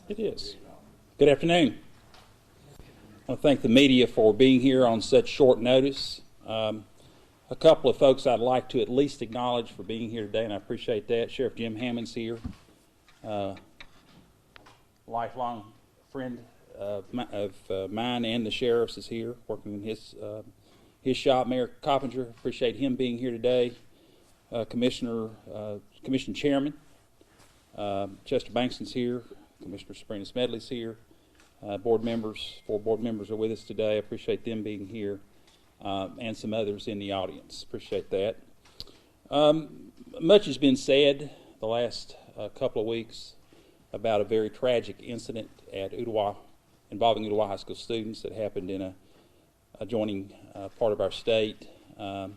It is. Good afternoon. I want to thank the media for being here on such short notice. A couple of folks I'd like to at least acknowledge for being here today, and I appreciate that. Sheriff Jim Hammond's here, lifelong friend of mine and the sheriff's is here, working in his shop. Mayor Coppinger, appreciate him being here today. Commission Chairman Chester Bankston's here. Commissioner Sabrina Smedley's here. Four board members are with us today. I appreciate them being here, and some others in the audience. Appreciate that. Much has been said the last couple of weeks about a very tragic incident at Ooltewah involving Ooltewah High School students that happened in a adjoining part of our state. And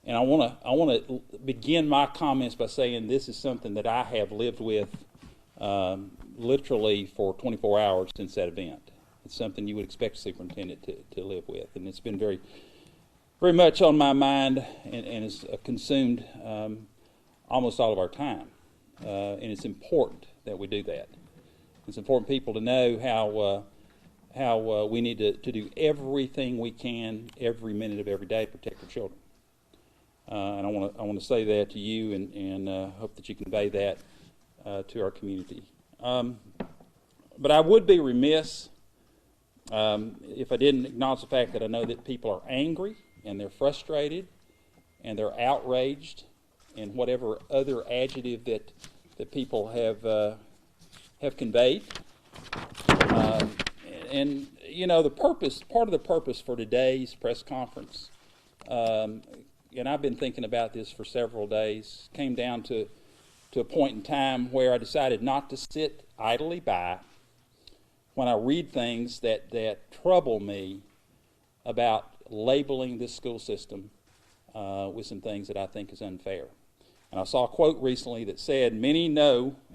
I want to begin my comments by saying this is something that I have lived with literally for 24 hours since that event. It's something you would expect a superintendent to live with, and it's been very, very much on my mind and has consumed almost all of our time. And it's important that we do that. It's important people to know how we need to do everything we can every minute of every day to protect our children. And I want to say that to you, and hope that you convey that to our community. But I would be remiss if I didn't acknowledge the fact that I know that people are angry and they're frustrated and they're outraged, and whatever other adjective that people have conveyed. And you know, part of the purpose for today's press conference, and I've been thinking about this for several days, came down to a point in time where I decided not to sit idly by when I read things that trouble me about labeling this school system with some things that I think is unfair. And I saw a quote recently that said, "Many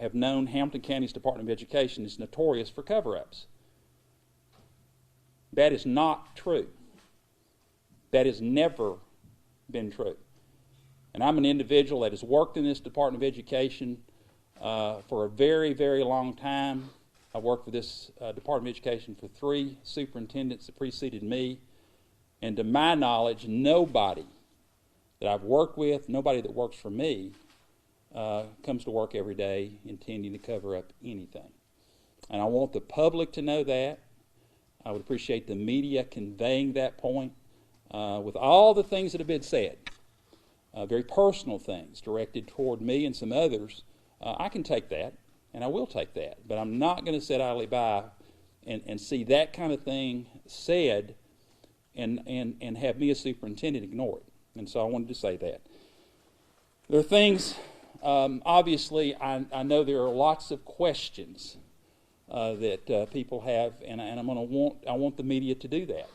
have known Hamilton County's Department of Education is notorious for cover-ups." That is not true. That has never been true. And I'm an individual that has worked in this Department of Education for a very, very long time. I worked for this Department of Education for 3 superintendents that preceded me. And to my knowledge, nobody that I've worked with, nobody that works for me, comes to work every day intending to cover up anything. And I want the public to know that. I would appreciate the media conveying that point. With all the things that have been said, very personal things directed toward me and some others, I can take that, and I will take that. But I'm not going to sit idly by and see that kind of thing said and have me as superintendent ignore it. And so I wanted to say that. There are things, obviously, I know there are lots of questions that people have, and I want the media to do that.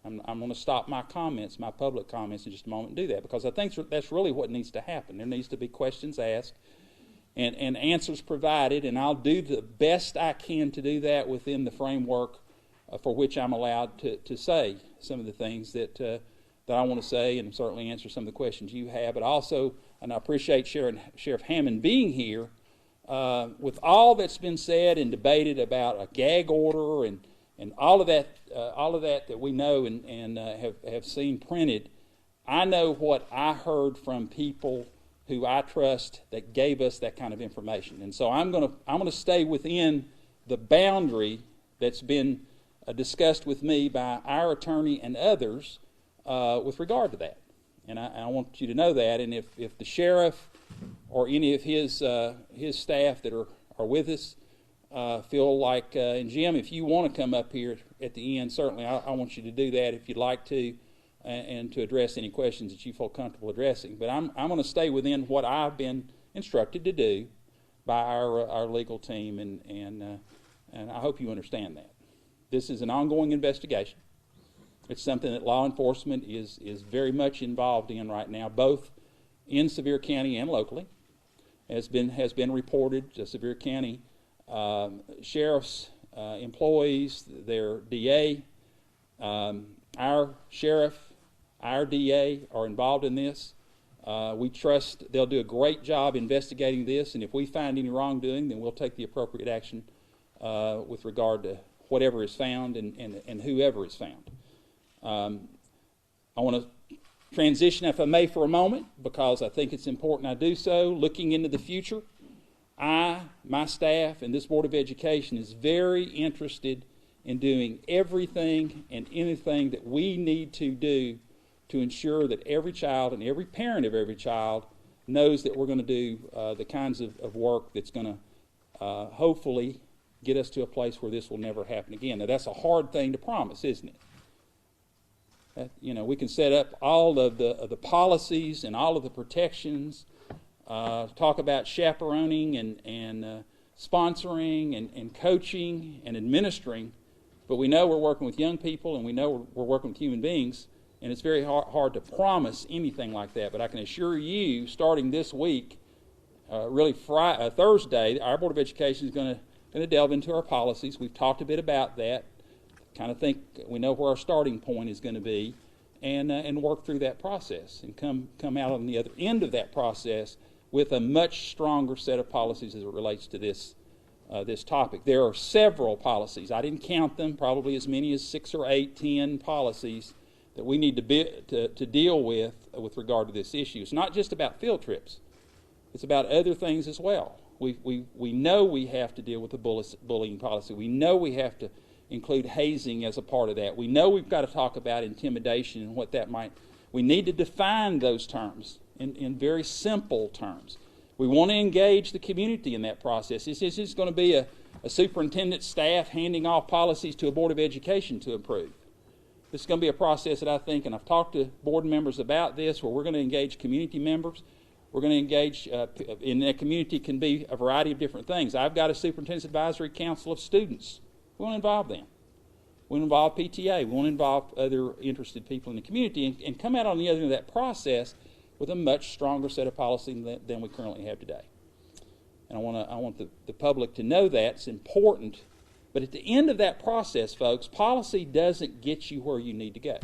I'm going to stop my comments, my public comments, in just a moment and do that, because I think that's really what needs to happen. There needs to be questions asked and answers provided, and I'll do the best I can to do that within the framework for which I'm allowed to say some of the things that I want to say, and certainly answer some of the questions you have. But also, and I appreciate Sheriff Hammond being here, with all that's been said and debated about a gag order and all of that we know and have seen printed. I know what I heard from people who I trust that gave us that kind of information, and so I'm gonna stay within the boundary that's been discussed with me by our attorney and others with regard to that. And I want you to know that. And if the sheriff or any of his staff that are with us feel like, and Jim, if you want to come up here at the end, certainly I want you to do that if you'd like to, and to address any questions that you feel comfortable addressing. But I'm going to stay within what I've been instructed to do by our legal team, and I hope you understand that. This is an ongoing investigation. It's something that law enforcement is very much involved in right now, both in Sevier County and locally. Has been reported to Sevier County sheriff's employees, their DA, our sheriff, our DA are involved in this. We trust they'll do a great job investigating this, and if we find any wrongdoing, then we'll take the appropriate action with regard to whatever is found and whoever is found. I want to transition, if I may, for a moment, because I think it's important I do so. Looking into the future, my staff, and this Board of Education is very interested in doing everything and anything that we need to do to ensure that every child and every parent of every child knows that we're going to do the kinds of work that's going to hopefully get us to a place where this will never happen again. Now, that's a hard thing to promise, isn't it? We can set up all of the policies and all of the protections, talk about chaperoning and sponsoring and coaching and administering, but we know we're working with young people and we know we're working with human beings, and it's very hard to promise anything like that. But I can assure you, starting this week, really Thursday, our Board of Education is going to delve into our policies. We've talked a bit about that. Kind of think we know where our starting point is going to be, and work through that process and come out on the other end of that process with a much stronger set of policies as it relates to this topic. There are several policies. I didn't count them, probably as many as 6 or 8, 10 policies that we need to deal with regard to this issue. It's not just about field trips. It's about other things as well. We know we have to deal with the bullying policy. We know we have to include hazing as a part of that. We know we've got to talk about intimidation and what that might. We need to define those terms in very simple terms. We want to engage the community in that process. This is going to be a superintendent staff handing off policies to a Board of Education to approve. This is going to be a process that I think, and I've talked to board members about this, where we're going to engage community members. We're going to engage, in that community can be a variety of different things. I've got a Superintendent's Advisory Council of students. We want to involve them. We want to involve PTA. We want to involve other interested people in the community and come out on the other end of that process with a much stronger set of policy than we currently have today. And I want the public to know that. It's important. But at the end of that process, folks, policy doesn't get you where you need to go.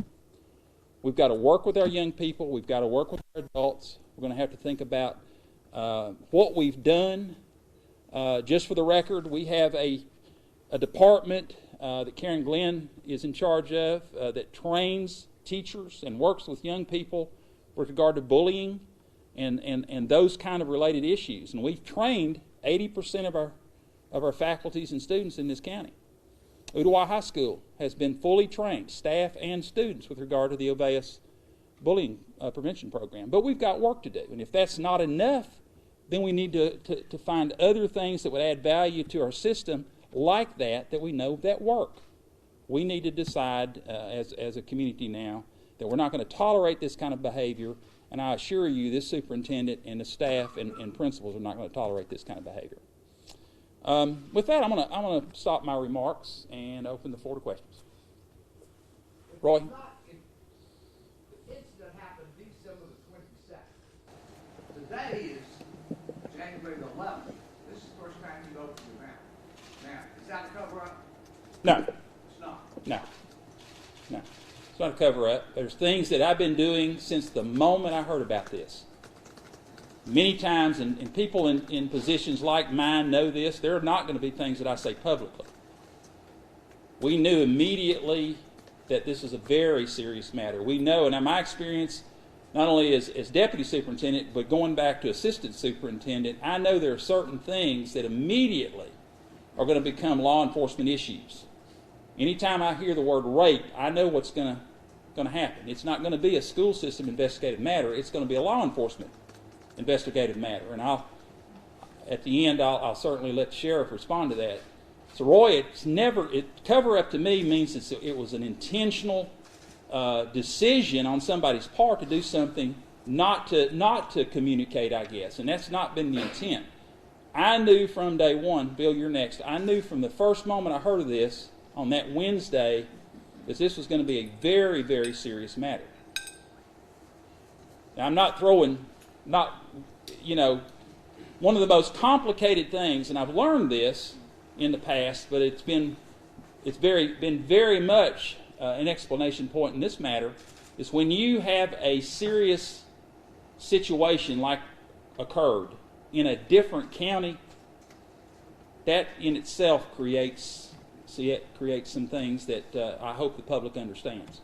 We've got to work with our young people. We've got to work with our adults. We're going to have to think about what we've done. Just for the record, we have a department that Karen Glenn is in charge of that trains teachers and works with young people with regard to bullying and those kind of related issues. And we've trained 80% of our faculties and students in this county. Ooltewah High School has been fully trained, staff and students, with regard to the Obeas bullying prevention program. But we've got work to do. And if that's not enough, then we need to find other things that would add value to our system like that we know that work. We need to decide as a community now that we're not going to tolerate this kind of behavior, and I assure you this superintendent and the staff and principals are not going to tolerate this kind of behavior. With that, I'm going to stop my remarks and open the floor to questions. Roy? The incident happened December the 22nd. Today is January the 11th. This is the first time you've opened your mouth. Now, is that a cover-up? No. It's not. No. It's not a cover-up. There's things that I've been doing since the moment I heard about this. Many times, and people in positions like mine know this, there are not going to be things that I say publicly. We knew immediately that this is a very serious matter. We know, and in my experience, not only as deputy superintendent, but going back to assistant superintendent, I know there are certain things that immediately are going to become law enforcement issues. Anytime I hear the word rape, I know what's going to happen. It's not going to be a school system investigative matter. It's going to be a law enforcement investigative matter. And at the end, I'll certainly let the sheriff respond to that. So, Roy, cover up to me means it was an intentional decision on somebody's part to do something not to communicate, I guess, and that's not been the intent. I knew from day one, Bill, you're next. I knew from the first moment I heard of this on that Wednesday that this was going to be a very, very serious matter. Now, I'm not one of the most complicated things, and I've learned this in the past, but it's been very much an explanation point in this matter, is when you have a serious situation like occurred in a different county, that in itself creates some things that I hope the public understands.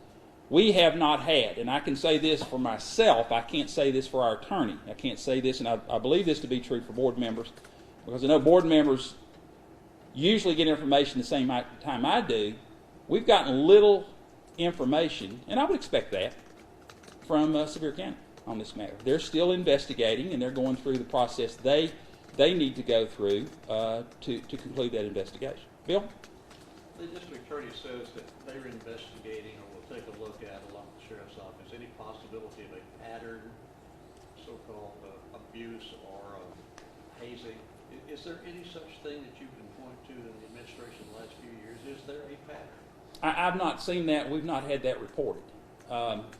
We have not had, and I can say this for myself, I can't say this for our attorney. I can't say this, and I believe this to be true for board members, because I know board members usually get information the same time I do. We've gotten little information, and I would expect that, from Sevier County on this matter. They're still investigating, and they're going through the process they need to go through to conclude that investigation. Bill? The district attorney says that they're investigating or will take a look at, along with the sheriff's office, any possibility of a pattern, so-called abuse or hazing. Is there any such thing that you can point to in the administration the last few years? Is there a pattern? I've not seen that. We've not had that reported.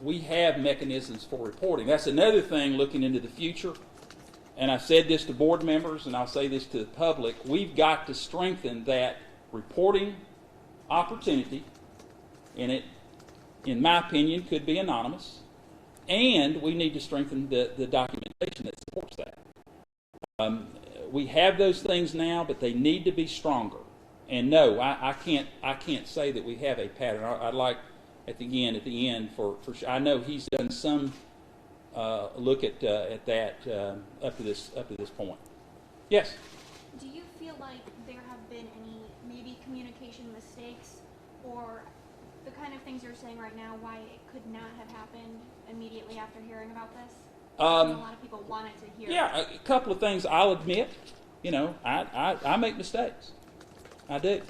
We have mechanisms for reporting. That's another thing looking into the future. And I've said this to board members, and I'll say this to the public. We've got to strengthen that reporting opportunity, and it, in my opinion, could be anonymous. And we need to strengthen the documentation that supports that. We have those things now, but they need to be stronger. And no, I can't say that we have a pattern. I'd like at the end for I know he's done some look at that up to this point. Yes. Do you feel like there have been any maybe communication mistakes, or the kind of things you're saying right now, why it could not have happened immediately after hearing about this? A lot of people wanted to hear. Yeah, a couple of things I'll admit. You know, I make mistakes. I do.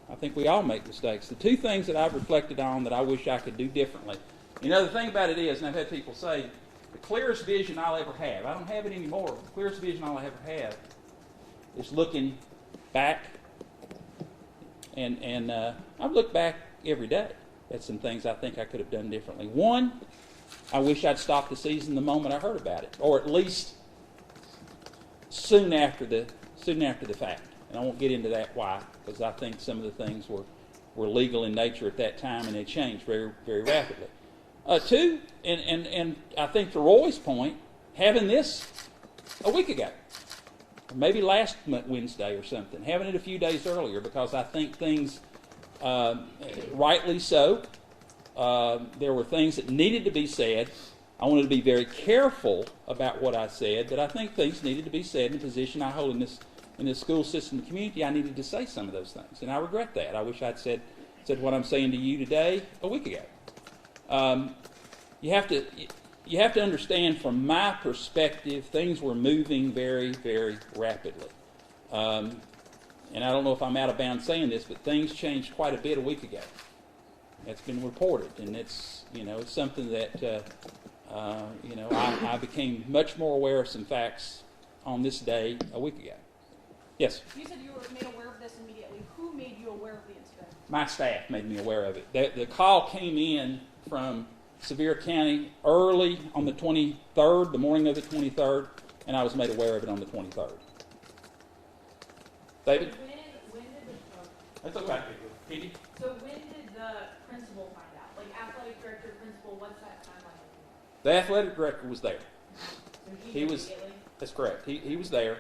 I think we all make mistakes. The two things that I've reflected on that I wish I could do differently. You know, the thing about it is, and I've had people say, the clearest vision I'll ever have, I don't have it anymore, the clearest vision I'll ever have is looking back. And I've looked back every day at some things I think I could have done differently. One, I wish I'd stopped the season the moment I heard about it, or at least soon after the fact. And I won't get into that why, because I think some of the things were legal in nature at that time, and they changed very, very rapidly. Two, and I think to Roy's point, having this a week ago, or maybe last Wednesday or something, having it a few days earlier, because I think things, rightly so, there were things that needed to be said. I wanted to be very careful about what I said, but I think things needed to be said in the position I hold in this school system and community. I needed to say some of those things, and I regret that. I wish I'd said what I'm saying to you today a week ago. You have to understand, from my perspective, things were moving very, very rapidly. And I don't know if I'm out of bounds saying this, but things changed quite a bit a week ago. It's been reported, and it's something that I became much more aware of some facts on this day a week ago. Yes? You said you were made aware of this immediately. Who made you aware of the incident? My staff made me aware of it. The call came in from Sevier County early on the 23rd, the morning of the 23rd, and I was made aware of it on the 23rd. David? When did the That's okay. Petey? So when did the principal find out? Like athletic director, principal, what's that timeline? The athletic director was there. So He was. immediately? That's correct. He was there.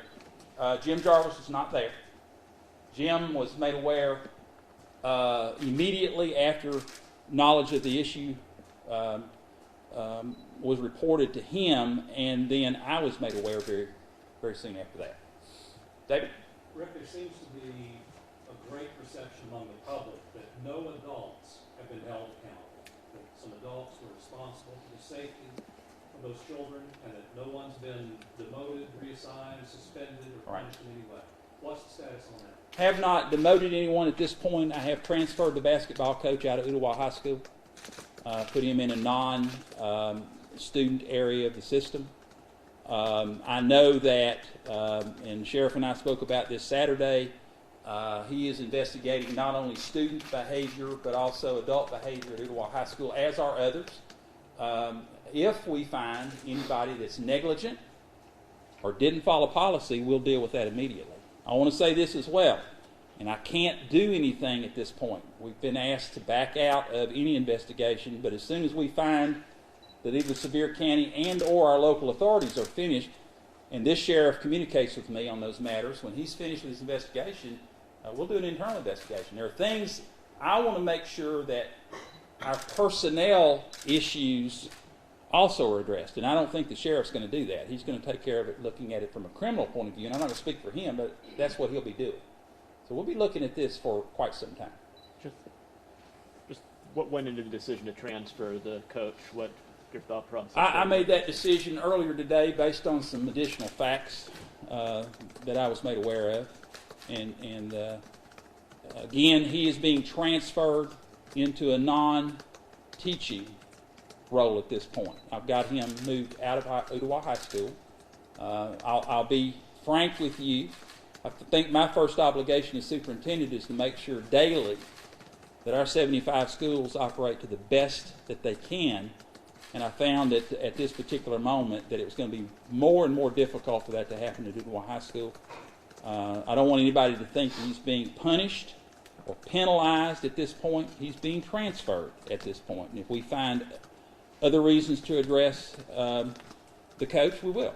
Jim Jarvis was not there. Jim was made aware immediately after knowledge of the issue was reported to him, and then I was made aware very, very soon after that. David? Rick, there seems to be a great perception among the public that no adults have been held accountable, that some adults were responsible for the safety of those children, and that no one's been demoted, reassigned, suspended, or punished in any way. What's the status on that? Have not demoted anyone at this point. I have transferred the basketball coach out of Ooltewah High School, put him in a non-student area of the system. I know that, and the sheriff and I spoke about this Saturday, he is investigating not only student behavior but also adult behavior at Ooltewah High School, as are others. If we find anybody that's negligent or didn't follow policy, we'll deal with that immediately. I want to say this as well, and I can't do anything at this point. We've been asked to back out of any investigation, but as soon as we find that either Sevier County and or our local authorities are finished, And this sheriff communicates with me on those matters. When he's finished with his investigation, we'll do an internal investigation. There are things I want to make sure that our personnel issues also are addressed. And I don't think the sheriff's going to do that. He's going to take care of it looking at it from a criminal point of view. And I'm not going to speak for him, but that's what he'll be doing. So we'll be looking at this for quite some time. Just what went into the decision to transfer the coach? What your thought process? I made that decision earlier today based on some additional facts that I was made aware of. And again, he is being transferred into a non-teaching role at this point. I've got him moved out of Ooltewah High School. I'll be frank with you. I think my first obligation as superintendent is to make sure daily that our 75 schools operate to the best that they can. And I found that at this particular moment that it was going to be more and more difficult for that to happen at Ooltewah High School. I don't want anybody to think that he's being punished or penalized at this point. He's being transferred at this point. And if we find other reasons to address the coach, we will.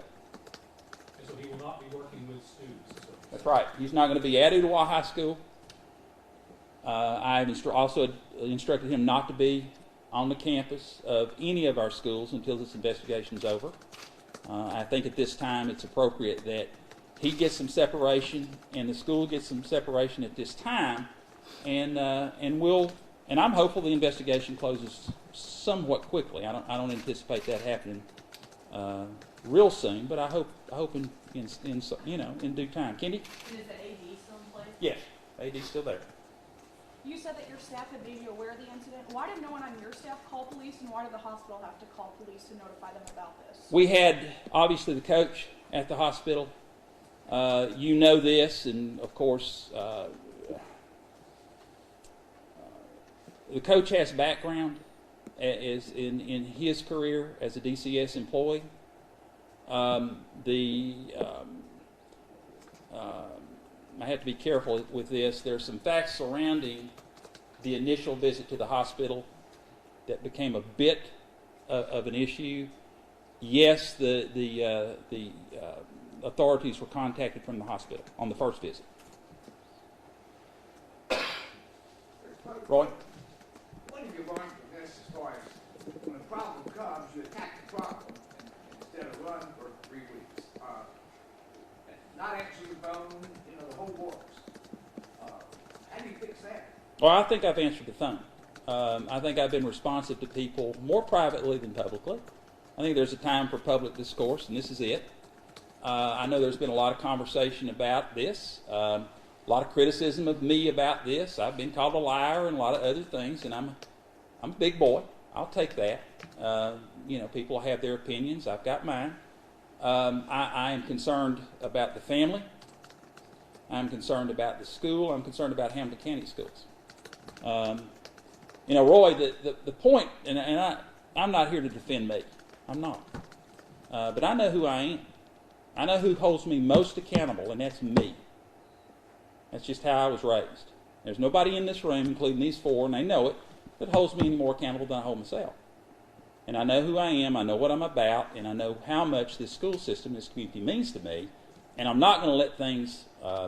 So he will not be working with students. That's right. He's not going to be at Ooltewah High School. I've also instructed him not to be on the campus of any of our schools until this investigation is over. I think at this time it's appropriate that he gets some separation and the school gets some separation at this time, and I'm hopeful the investigation closes somewhat quickly. I don't anticipate that happening real soon, but I hope in due time. Kendi? And is the AD still in place? Yes, AD's still there. You said that your staff had made you aware of the incident. Why did no one on your staff call police, and why did the hospital have to call police to notify them about this? We had, obviously, the coach at the hospital. You know this, and of course, the coach has background as in his career as a DCS employee. I have to be careful with this. There's some facts surrounding the initial visit to the hospital that became a bit of an issue. Yes, the authorities were contacted from the hospital on the first visit. Roy? What have you learned from this as far as when a problem comes, you attack the problem instead of run for 3 weeks? Not answer the phone, the whole works. How do you fix that? Well, I think I've answered the phone. I think I've been responsive to people more privately than publicly. I think there's a time for public discourse, and this is it. I know there's been a lot of conversation about this, a lot of criticism of me about this. I've been called a liar and a lot of other things, and I'm a big boy. I'll take that. People have their opinions. I've got mine. I am concerned about the family. I'm concerned about the school. I'm concerned about Hamilton County schools. Roy, the point, and I'm not here to defend me. I'm not. But I know who I am. I know who holds me most accountable, and that's me. That's just how I was raised. There's nobody in this room, including these four, and they know it, that holds me any more accountable than I hold myself. And I know who I am, I know what I'm about, and I know how much this school system, this community means to me, and I'm not going to let things, I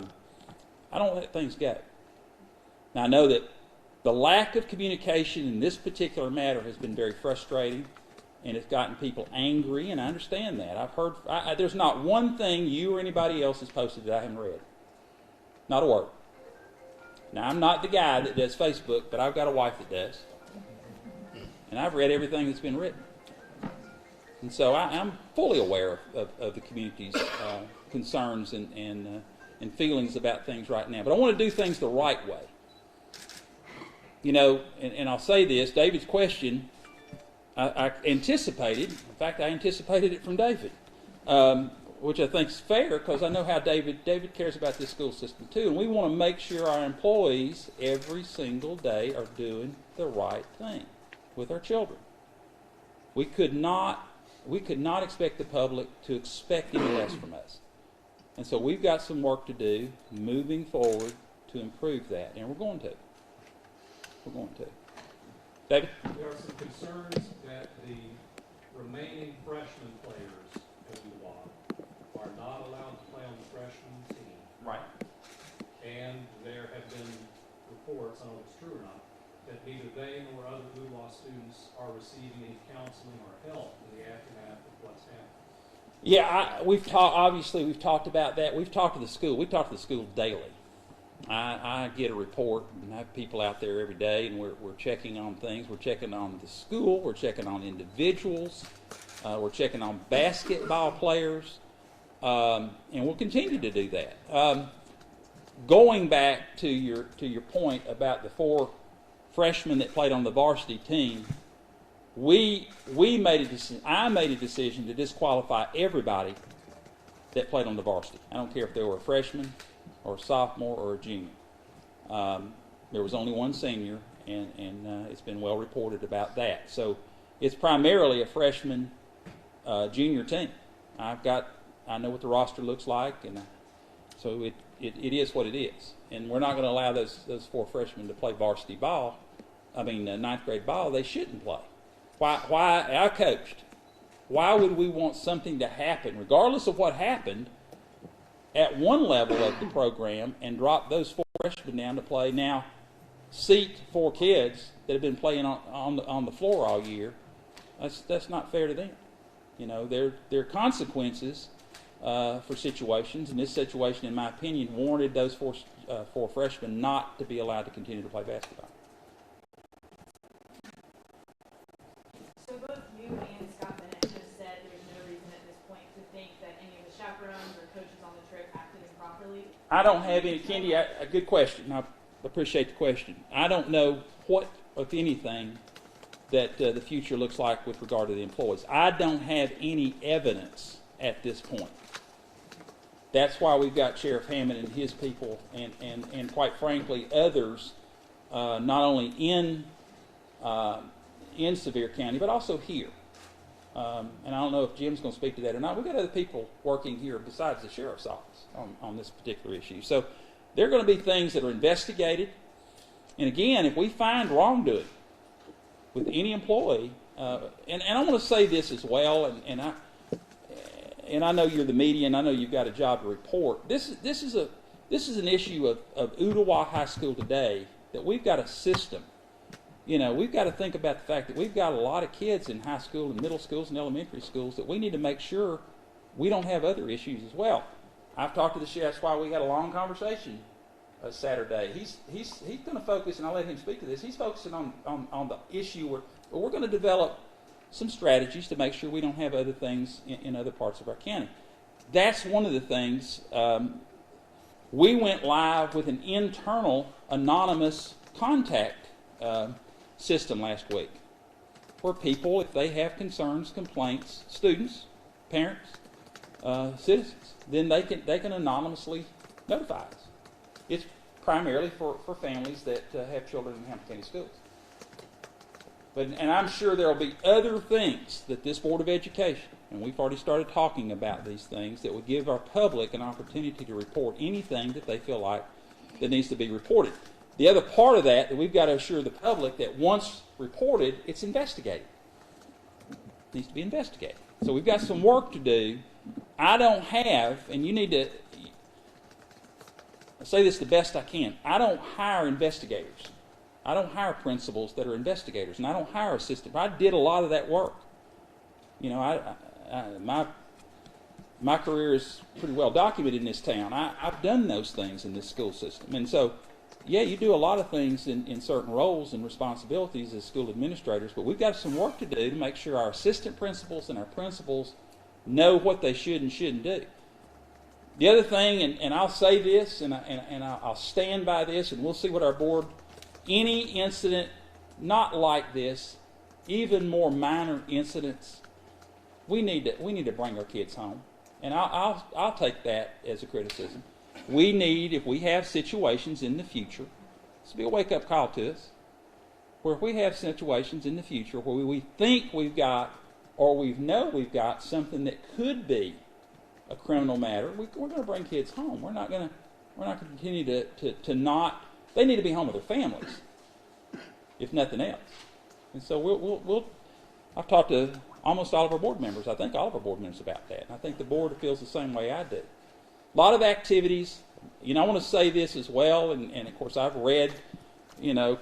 don't let things go. Now, I know that the lack of communication in this particular matter has been very frustrating, and it's gotten people angry, and I understand that. I've heard, there's not one thing you or anybody else has posted that I haven't read. Not a word. Now, I'm not the guy that does Facebook, but I've got a wife that does. And I've read everything that's been written. And so I'm fully aware of the community's concerns and feelings about things right now. But I want to do things the right way. And I'll say this, David's question, I anticipated, in fact, I anticipated it from David, which I think is fair because I know how David cares about this school system too. And we want to make sure our employees every single day are doing the right thing with our children. We could not expect the public to expect any less from us. And so we've got some work to do moving forward to improve that, and we're going to. We're going to. David? There are some concerns that the remaining freshman players at Ooltewah are not allowed to play on the freshman team. Right. And there have been reports, I don't know if it's true or not, that neither they nor other Ooltewah students are receiving any counseling or help in the aftermath of what's happened. Yeah, we've talked about that. We've talked to the school. We talk to the school daily. I get a report and I have people out there every day, and we're checking on things. We're checking on the school. We're checking on individuals. We're checking on basketball players, and we'll continue to do that. Going back to your point about the 4 freshmen that played on the varsity team, we made a decision. I made a decision to disqualify everybody that played on the varsity. I don't care if they were a freshman or a sophomore or a junior. There was only one senior, and it's been well reported about that. So it's primarily a freshman junior team. I know what the roster looks like, and so it is what it is. And we're not going to allow those 4 freshmen to play varsity ball. Ninth grade ball. They shouldn't play. Why? I coached. Why would we want something to happen, regardless of what happened, at one level of the program, and drop those 4 freshmen down to play now, seat 4 kids that have been playing on the floor all year? That's not fair to them. You know, there are consequences for situations, and this situation, in my opinion, warranted those 4 freshmen not to be allowed to continue to play basketball. So both you and Scott Bennett just said there's no reason at this point to think that any of the chaperones or coaches on the trip acted improperly. I don't have any, Kendi, a good question. I appreciate the question. I don't know what, if anything, that the future looks like with regard to the employees. I don't have any evidence at this point. That's why we've got Sheriff Hammond and his people, and quite frankly, others, not only in Sevier County, but also here. And I don't know if Jim's going to speak to that or not. We've got other people working here besides the sheriff's office on this particular issue. So there are going to be things that are investigated. And again, if we find wrongdoing with any employee, and I want to say this as well, and I know you're the media, and I know you've got a job to report. This is an issue of Ooltewah High School today, that we've got a system. You know, we've got to think about the fact that we've got a lot of kids in high school and middle schools and elementary schools that we need to make sure we don't have other issues as well. I've talked to the sheriff. That's why we had a long conversation Saturday. He's going to focus, and I'll let him speak to this. He's focusing on the issue where we're going to develop some strategies to make sure we don't have other things in other parts of our county. That's one of the things. We went live with an internal anonymous contact system last week, where people, if they have concerns, complaints, students, parents, citizens, then they can anonymously notify us. It's primarily for families that have children in Hamilton County schools. And I'm sure there will be other things that this Board of Education, and we've already started talking about these things, that would give our public an opportunity to report anything that they feel like that needs to be reported. The other part of that we've got to assure the public that once reported, it's investigated. It needs to be investigated. So we've got some work to do. I don't have, and you need to, I'll say this the best I can, I don't hire investigators. I don't hire principals that are investigators, and I don't hire assistants. I did a lot of that work. You know, my career is pretty well documented in this town. I've done those things in this school system. And so, yeah, you do a lot of things in certain roles and responsibilities as school administrators, but we've got some work to do to make sure our assistant principals and our principals know what they should and shouldn't do. The other thing, and I'll say this, and I'll stand by this, and we'll see what our board, any incident not like this, even more minor incidents, we need to bring our kids home. And I'll take that as a criticism. We need, if we have situations in the future, this will be a wake-up call to us, where if we have situations in the future where we think we've got, or we know we've got something that could be a criminal matter, we're going to bring kids home. We're not going to continue to not. They need to be home with their families, if nothing else. And so I've talked to almost all of our board members. I think all of our board members about that. And I think the board feels the same way I do. A lot of activities. You know, I want to say this as well, and of course I've read, you know,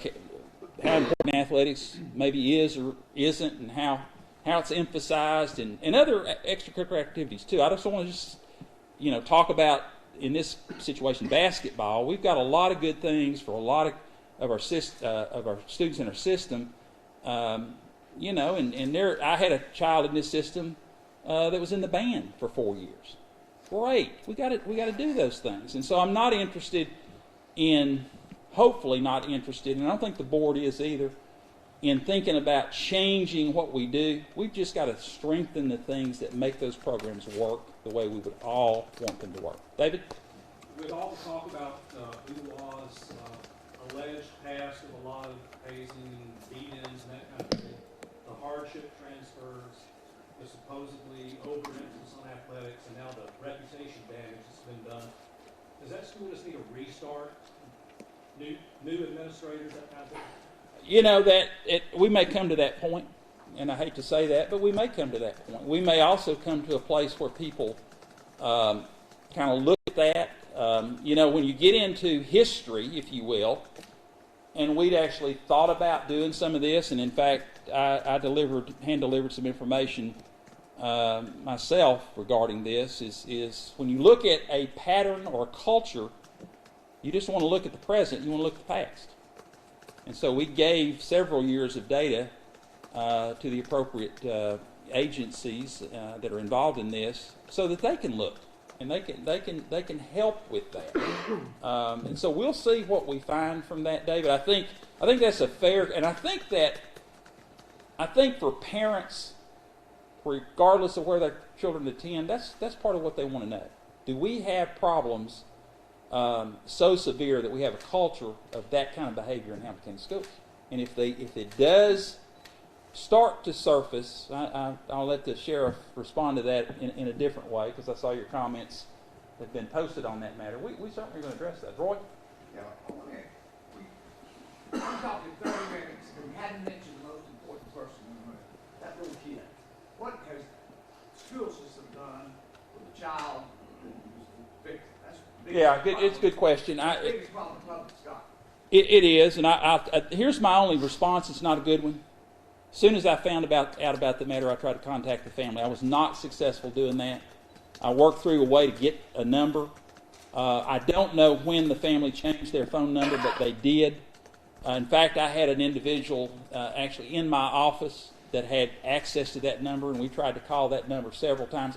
how important athletics maybe is or isn't, and how it's emphasized, and other extracurricular activities too. I just want to you know, talk about, in this situation, basketball. We've got a lot of good things for a lot of our students in our system. You know, and I had a child in this system that was in the band for 4 years. Great, we got to do those things. And so I'm not interested in, hopefully not interested, and I don't think the board is either, in thinking about changing what we do. We've just got to strengthen the things that make those programs work the way we would all want them to work. David? With all the talk about Ooltewah's alleged past of a lot of hazing, beat-ins, and that kind of thing, the hardship transfers, the supposedly overemphasis on athletics, and now the reputation damage that's been done, does that school just need a restart? New administrators, that kind of thing? You know, we may come to that point, and I hate to say that, but we may come to that point. We may also come to a place where people kind of look at that. You know, when you get into history, if you will, and we'd actually thought about doing some of this, and in fact, I hand-delivered some information myself regarding this, is when you look at a pattern or a culture, you just want to look at the present, you want to look at the past. And so we gave several years of data to the appropriate agencies that are involved in this, so that they can look and they can help with that. And so we'll see what we find from that, David. I think that's a fair, and I think for parents, regardless of where their children attend, that's part of what they want to know. Do we have problems so severe that we have a culture of that kind of behavior in Hamilton County schools? And if it does start to surface, I'll let the sheriff respond to that in a different way, because I saw your comments that have been posted on that matter. We certainly are going to address that. Roy? Yeah, we're talking 30 minutes, and we hadn't mentioned the most important person in the room, that little kid. What has the school system done with the child who's victim? That's the biggest problem. It's a good question. That's the biggest problem the public's got. It is, and here's my only response. It's not a good one. As soon as I found out about the matter, I tried to contact the family. I was not successful doing that. I worked through a way to get a number. I don't know when the family changed their phone number, but they did. In fact, I had an individual actually in my office that had access to that number, and we tried to call that number several times.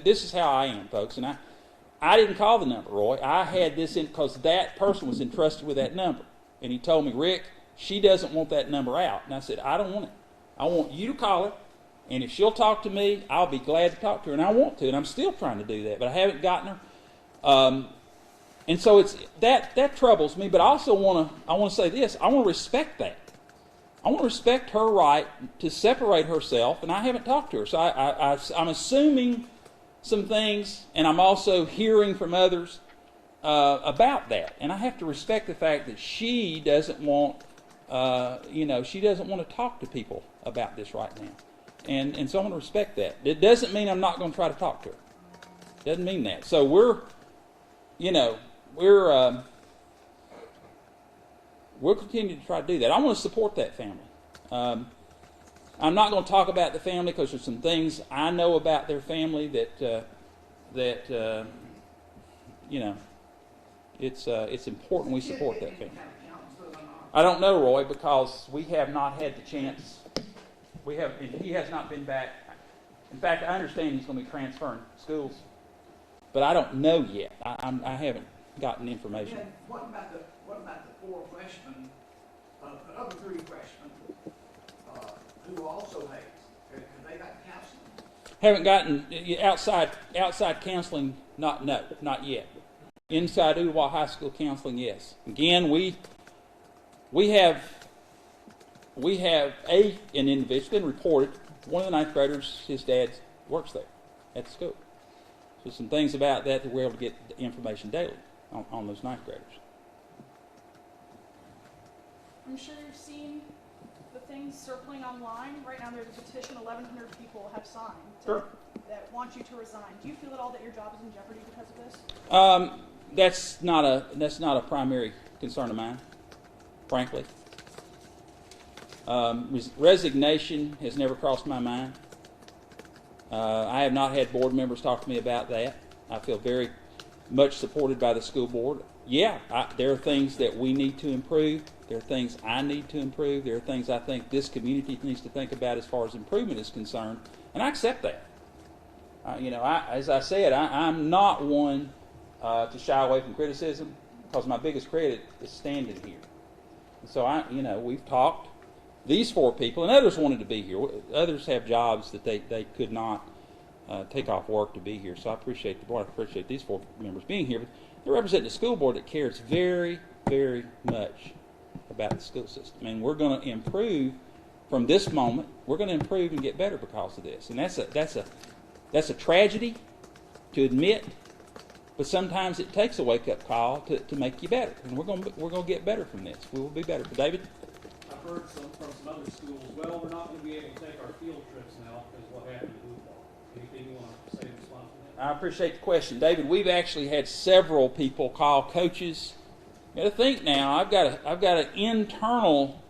This is how I am, folks, and I didn't call the number, Roy. I had this in because that person was entrusted with that number. And he told me, Rick, she doesn't want that number out. And I said, I don't want it. I want you to call her, and if she'll talk to me, I'll be glad to talk to her, and I want to, and I'm still trying to do that, but I haven't gotten her. And so that troubles me, but I also want to say this. I want to respect that. I want to respect her right to separate herself, and I haven't talked to her. So I'm assuming some things, and I'm also hearing from others about that. And I have to respect the fact that she doesn't want, she doesn't want to talk to people about this right now. And so I'm going to respect that. It doesn't mean I'm not going to try to talk to her. It doesn't mean that. So we'll continue to try to do that. I want to support that family. I'm not going to talk about the family because there's some things I know about their family that it's important we support that family. I don't know, Roy, because we have not had the chance. He has not been back. In fact, I understand he's going to be transferring schools, but I don't know yet. I haven't gotten information. And what about the 4 freshmen, the other 3 freshmen who also hazed? Have they got counseling? Haven't gotten outside counseling. Not yet. Inside Ooltewah High School counseling, yes. Again, we have an individual been reported. One of the 9th graders, his dad works there at the school. So some things about that we're able to get information daily on those 9th graders. I'm sure you've seen the things circling online, right now there's a petition 1,100 people have signed Sure. that want you to resign. Do you feel at all that your job is in jeopardy because of this? That's not a primary concern of mine, frankly. Resignation has never crossed my mind. I have not had board members talk to me about that. I feel very much supported by the school board. Yeah, there are things that we need to improve. There are things I need to improve. There are things I think this community needs to think about as far as improvement is concerned, and I accept that. As I said, I'm not one to shy away from criticism, because my biggest credit is standing here. And so we've talked. These 4 people, and others wanted to be here. Others have jobs that they could not take off work to be here. So I appreciate the board. I appreciate these 4 members being here. But they're representing a school board that cares very, very much about the school system. And we're going to improve from this moment. We're going to improve and get better because of this. And that's a tragedy to admit. But sometimes it takes a wake-up call to make you better. And we're going to get better from this. We will be better. But David? I've heard from some other schools, well, we're not going to be able to take our field trips now because of what happened in Ooltewah. Anything you want to say in response to that? I appreciate the question. David, we've actually had several people call coaches. You got to think now, I've got an internal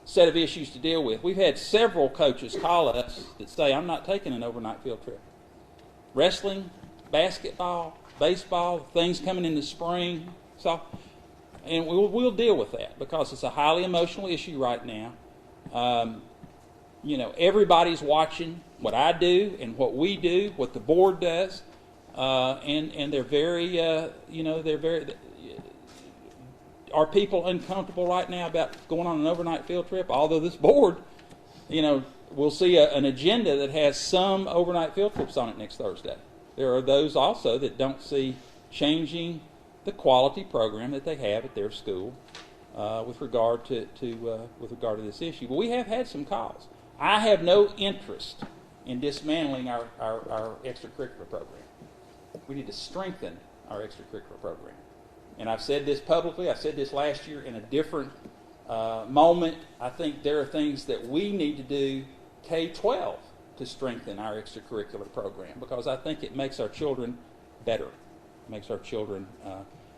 set of issues to deal with. We've had several coaches call us that say, I'm not taking an overnight field trip. Wrestling, basketball, baseball, things coming in the spring, and we'll deal with that because it's a highly emotional issue right now. Everybody's watching what I do and what we do, what the board does, and they're very, are people uncomfortable right now about going on an overnight field trip? Although this board, we'll see an agenda that has some overnight field trips on it next Thursday. There are those also that don't see changing the quality program that they have at their school with regard to this issue. But we have had some calls. I have no interest in dismantling our extracurricular program. We need to strengthen our extracurricular program. And I've said this publicly. I said this last year in a different moment. I think there are things that we need to do K-12 to strengthen our extracurricular program because I think it makes our children better. It makes our children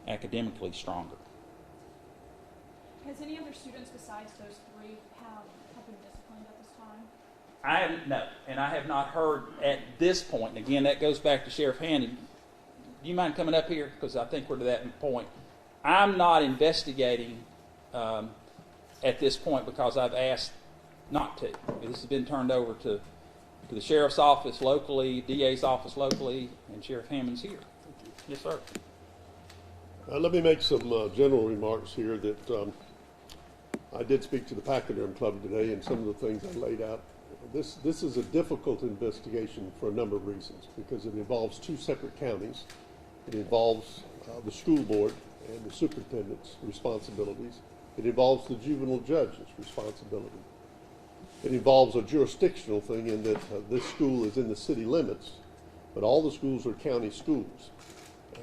academically stronger. Has any other students besides those 3 have been disciplined at this time? I haven't, no, and I have not heard at this point. And again, that goes back to Sheriff Hannon. Do you mind coming up here? Because I think we're to that point. I'm not investigating at this point because I've asked not to. This has been turned over to the Sheriff's office locally, DA's office locally, and Sheriff Hammond's here. Yes, sir. Let me make some general remarks here that I did speak to the Pachyderm Club today, and some of the things I laid out. This is a difficult investigation for a number of reasons because it involves 2 separate counties. It involves the school board and the superintendent's responsibilities. It involves the juvenile judge's responsibility. It involves a jurisdictional thing in that this school is in the city limits, but all the schools are county schools.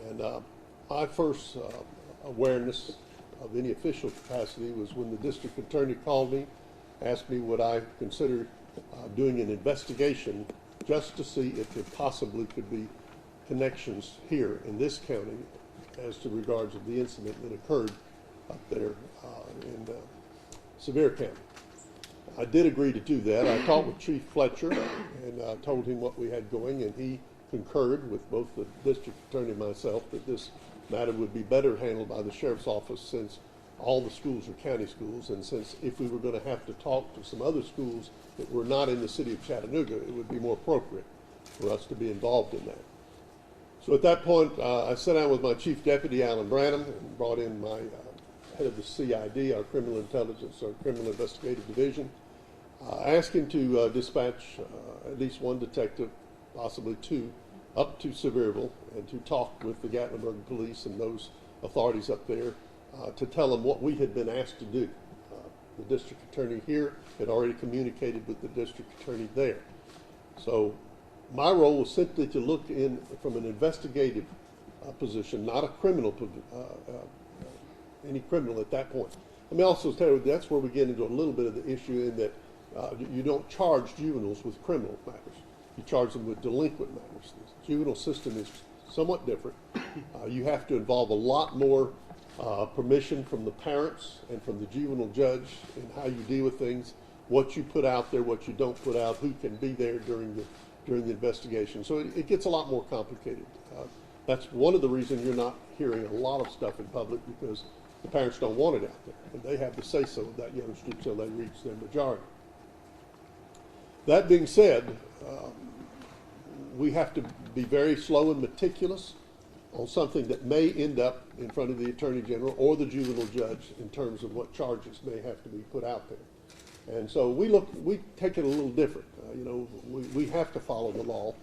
And my first awareness of any official capacity was when the district attorney called me, asked me would I consider doing an investigation just to see if there possibly could be connections here in this county as to regards of the incident that occurred up there in Sevier County. I did agree to do that. I talked with Chief Fletcher and told him what we had going, and he concurred with both the district attorney and myself that this matter would be better handled by the sheriff's office since all the schools are county schools, and since if we were going to have to talk to some other schools that were not in the city of Chattanooga, it would be more appropriate for us to be involved in that. So at that point, I sat down with my chief deputy, Alan Branham, and brought in my head of the CID, our criminal intelligence, our criminal investigative division. I asked him to dispatch at least 1 detective, possibly 2, up to Sevierville and to talk with the Gatlinburg police and those authorities up there to tell them what we had been asked to do. The district attorney here had already communicated with the district attorney there. So my role was simply to look in from an investigative position, not a criminal, any criminal at that point, Let me also tell you, that's where we get into a little bit of the issue in that you don't charge juveniles with criminal matters. You charge them with delinquent matters. The juvenile system is somewhat different. You have to involve a lot more permission from the parents and from the juvenile judge in how you deal with things, what you put out there, what you don't put out, who can be there during the investigation. So it gets a lot more complicated. That's one of the reasons you're not hearing a lot of stuff in public, because the parents don't want it out there, and they have the say-so of that youngster until they reach their majority. That being said, we have to be very slow and meticulous on something that may end up in front of the Attorney General or the juvenile judge in terms of what charges may have to be put out there. And so we take it a little different. We have to follow the law.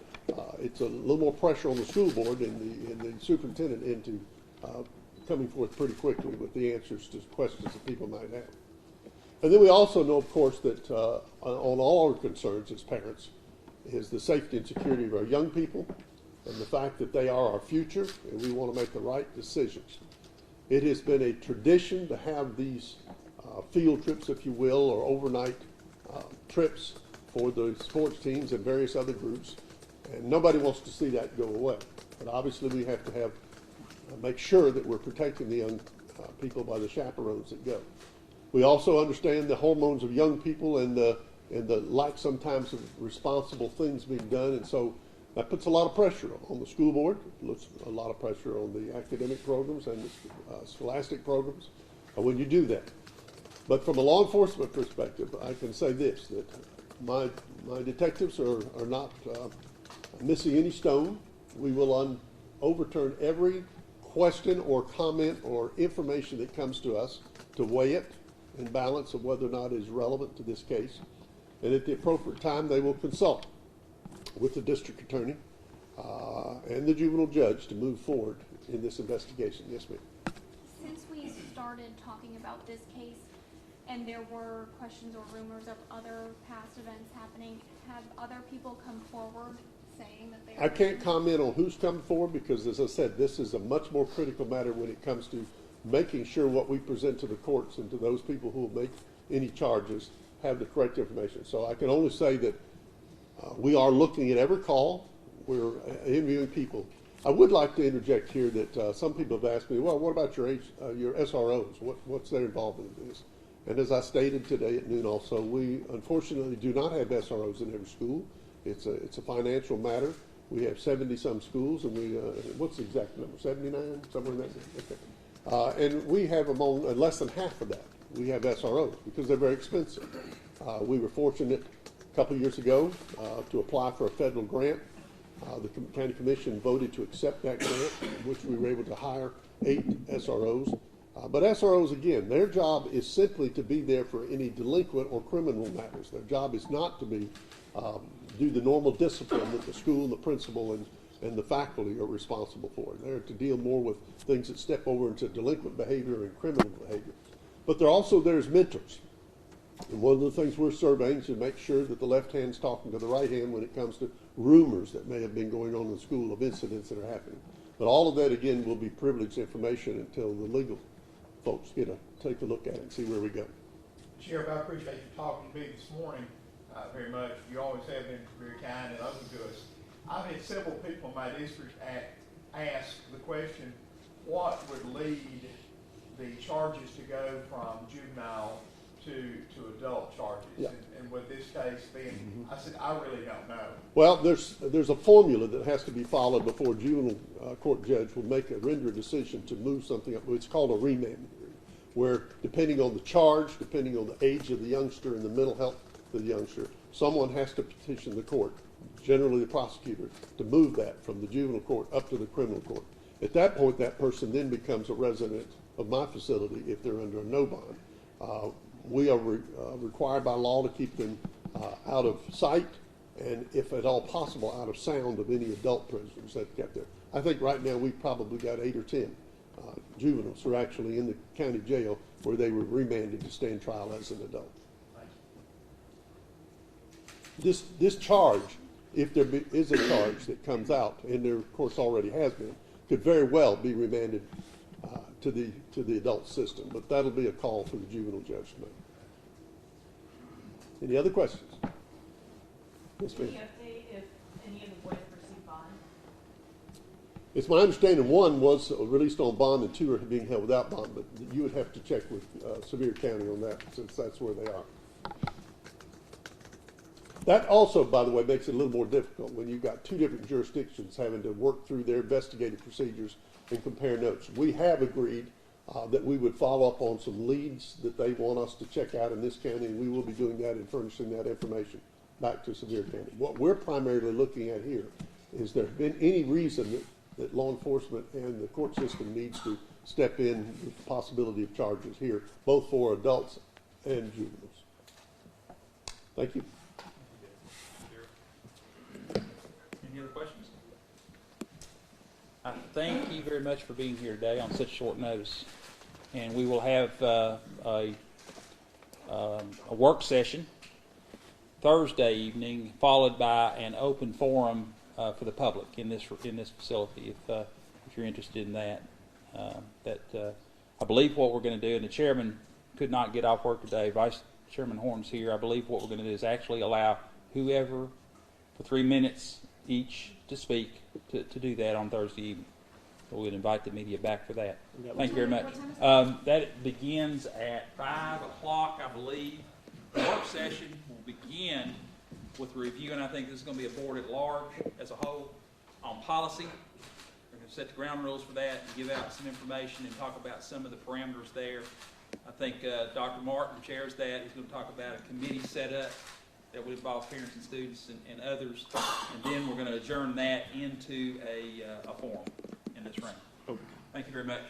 It's a little more pressure on the school board and the superintendent into coming forth pretty quickly with the answers to questions that people might have. And then we also know, of course, that on all our concerns as parents is the safety and security of our young people and the fact that they are our future, and we want to make the right decisions. It has been a tradition to have these field trips, if you will, or overnight trips for the sports teams and various other groups, and nobody wants to see that go away. But obviously we have to make sure that we're protecting the young people by the chaperones that go. We also understand the hormones of young people and the lack sometimes of responsible things being done, and so that puts a lot of pressure on the school board, puts a lot of pressure on the academic programs and the scholastic programs when you do that. But from a law enforcement perspective, I can say this, that my detectives are not missing any stone. We will overturn every question or comment or information that comes to us to weigh it in balance of whether or not it is relevant to this case. And at the appropriate time, they will consult with the district attorney and the juvenile judge to move forward in this investigation. Yes, ma'am. Since we started talking about this case and there were questions or rumors of other past events happening, have other people come forward saying that they are... I can't comment on who's come forward because, as I said, this is a much more critical matter when it comes to making sure what we present to the courts and to those people who will make any charges have the correct information. So I can only say that we are looking at every call. We're interviewing people. I would like to interject here that some people have asked me, well, what about your SROs? What's their involvement in this? And as I stated today at noon also, we unfortunately do not have SROs in every school. It's a financial matter. We have 70-some schools, and what's the exact number, 79, somewhere in that range? Okay. And we have among less than half of that. We have SROs because they're very expensive. We were fortunate a couple of years ago to apply for a federal grant. The county commission voted to accept that grant, which we were able to hire 8 SROs. But SROs, again, their job is simply to be there for any delinquent or criminal matters. Their job is not to be do the normal discipline that the school, the principal, and the faculty are responsible for. They're to deal more with things that step over into delinquent behavior and criminal behavior. But they're also there as mentors. And one of the things we're surveying is to make sure that the left hand's talking to the right hand when it comes to rumors that may have been going on in the school of incidents that are happening. But all of that, again, will be privileged information until the legal folks get to take a look at it and see where we go. Sheriff, I appreciate you talking to me this morning very much. You always have been very kind and open to us. I've had several people in my district ask the question, what would lead the charges to go from juvenile to adult charges? Yeah. And with this case being, I said, I really don't know. Well, there's a formula that has to be followed before a juvenile court judge will render a decision to move something up. It's called a remand hearing, where depending on the charge, depending on the age of the youngster and the mental health of the youngster, someone has to petition the court, generally the prosecutor, to move that from the juvenile court up to the criminal court. At that point, that person then becomes a resident of my facility if they're under a no bond. We are required by law to keep them out of sight and, if at all possible, out of sound of any adult prisoners that get there. I think right now we've probably got 8 or 10 juveniles who are actually in the county jail where they were remanded to stand trial as an adult. This charge, if there is a charge that comes out, and there of course already has been, could very well be remanded to the adult system. But that'll be a call for the juvenile judge to make. Any other questions? Yes, ma'am. Any update if any of the boys received bond? It's my understanding one was released on bond and two are being held without bond, but you would have to check with Sevier County on that since that's where they are. That also, by the way, makes it a little more difficult when you've got two different jurisdictions having to work through their investigative procedures and compare notes. We have agreed that we would follow up on some leads that they want us to check out in this county, and we will be doing that and furnishing that information back to Sevier County. What we're primarily looking at here is there been any reason that law enforcement and the court system needs to step in with the possibility of charges here, both for adults and juveniles. Thank you. Any other questions? I thank you very much for being here today on such short notice. And we will have a work session Thursday evening, followed by an open forum for the public in this facility. If you're interested in that, I believe what we're going to do, and the chairman could not get off work today. Vice Chairman Horn's here. I believe what we're going to do is actually allow whoever for 3 minutes each to speak to do that on Thursday evening. So we'd invite the media back for that. Thank you very much. That begins at 5 o'clock, I believe. The work session will begin with a review, and I think this is going to be a board at large as a whole on policy. We're going to set the ground rules for that and give out some information and talk about some of the parameters there. I think Dr. Martin chairs that. He's going to talk about a committee set up that would involve parents and students and others. And then we're going to adjourn that into a forum in this room. Thank you very much.